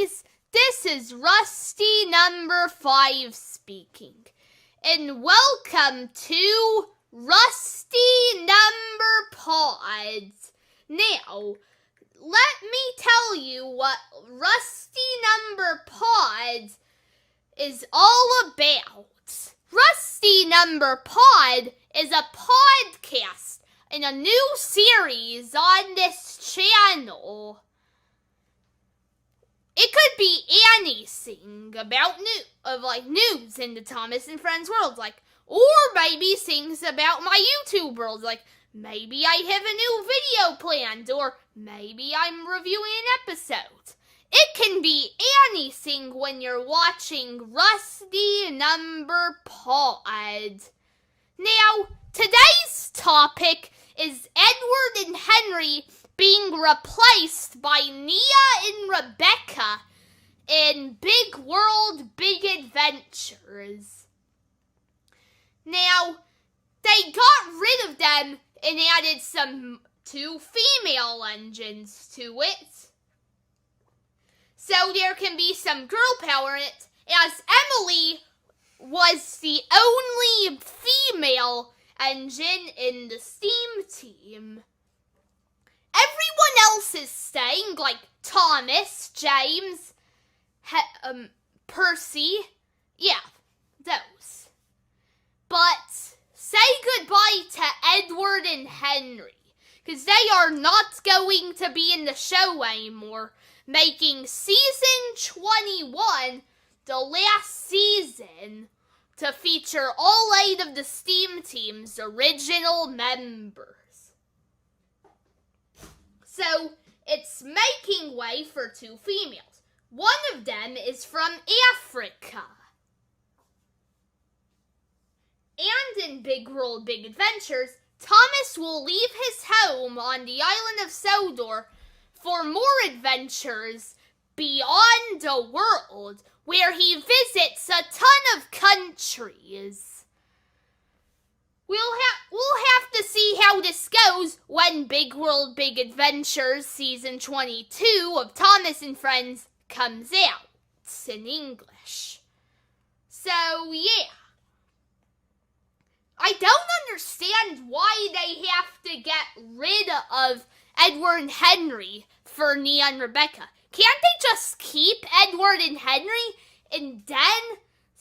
guys, this is Rusty number 5 speaking, and welcome to Rusty number Pods. Now, let me tell you what Rusty number Pods is all about. Rusty number Pod is a podcast in a new series on this channel. It could be anything about news in the Thomas and Friends world, or maybe things about my YouTube world, maybe I have a new video planned, or maybe I'm reviewing an episode. It can be anything when you're watching Rusty number Pod. Now, today's topic is Edward and Henry being replaced by Nia and Rebecca in Big World, Big Adventures. Now, they got rid of them and added some 2 female engines to it. So there can be some girl power in it, as Emily was the only female engine in the steam team. Everyone else is staying, like Thomas, James, Percy. Yeah, those. But say goodbye to Edward and Henry, because they are not going to be in the show anymore, making season 21 the last season to feature all 8 of the steam team's original members. So, it's making way for 2 females. One of them is from Africa. And in Big World, Big Adventures, Thomas will leave his home on the island of Sodor for more adventures beyond the world, where he visits a ton of countries. We'll have to see how this goes when Big World, Big Adventures Season 22 of Thomas and Friends comes out in English. So, yeah. I don't understand why they have to get rid of Edward and Henry for Nia and Rebecca. Can't they just keep Edward and Henry and then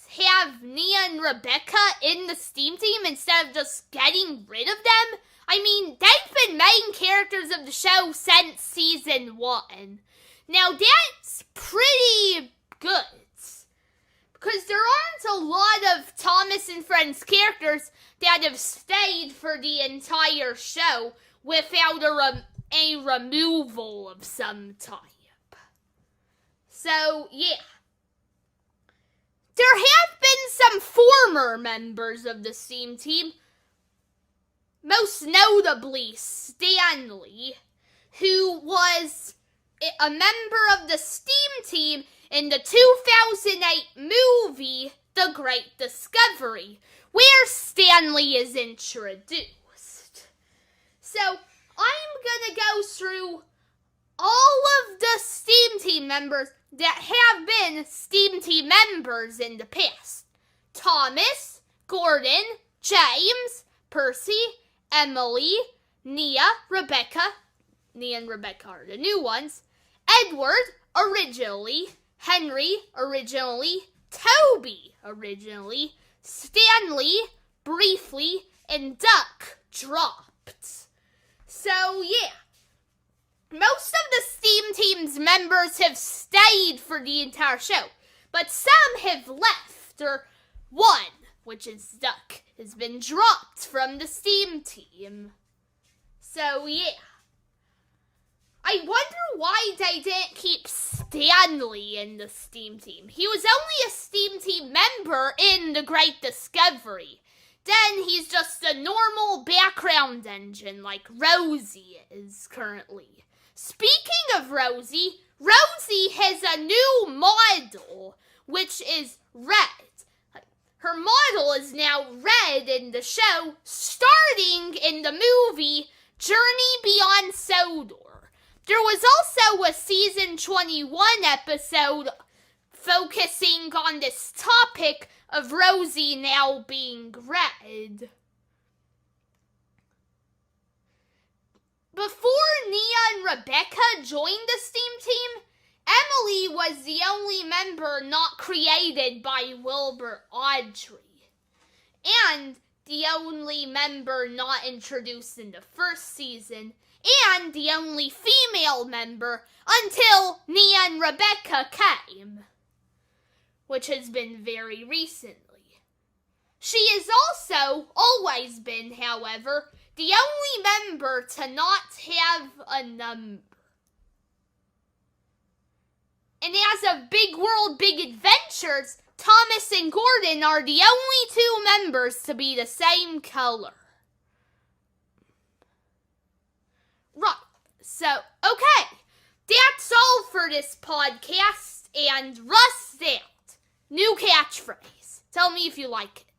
have Nia and Rebecca in the steam team instead of just getting rid of them? I mean, they've been main characters of the show since season 1. Now, that's pretty good, because there aren't a lot of Thomas and Friends characters that have stayed for the entire show without a removal of some type. So, yeah. There have been some former members of the steam team, most notably Stanley, who was a member of the steam team in the 2008 movie, The Great Discovery, where Stanley is introduced. So, I'm gonna go through all of the steam team members that have been steam team members in the past. Thomas, Gordon, James, Percy, Emily, Nia, Rebecca. Nia and Rebecca are the new ones. Edward, originally. Henry, originally. Toby, originally. Stanley, briefly. And Duck, dropped. So, yeah. Most of the steam team's members have stayed for the entire show, but some have left, or one, which is Duck, has been dropped from the steam team. So, yeah. I wonder why they didn't keep Stanley in the steam team. He was only a steam team member in The Great Discovery. Then he's just a normal background engine like Rosie is currently. Speaking of Rosie, Rosie has a new model, which is red. Her model is now red in the show, starting in the movie Journey Beyond Sodor. There was also a season 21 episode focusing on this topic of Rosie now being red. Before Nia and Rebecca joined the STEAM team, Emily was the only member not created by Wilbur Audrey, and the only member not introduced in the first season, and the only female member until Nia and Rebecca came, which has been very recently. She has also always been, however, the only member to not have a number. And as of Big World, Big Adventures, Thomas and Gordon are the only two members to be the same color. Right, so, okay, that's all for this podcast, and Rust out. New catchphrase. Tell me if you like it.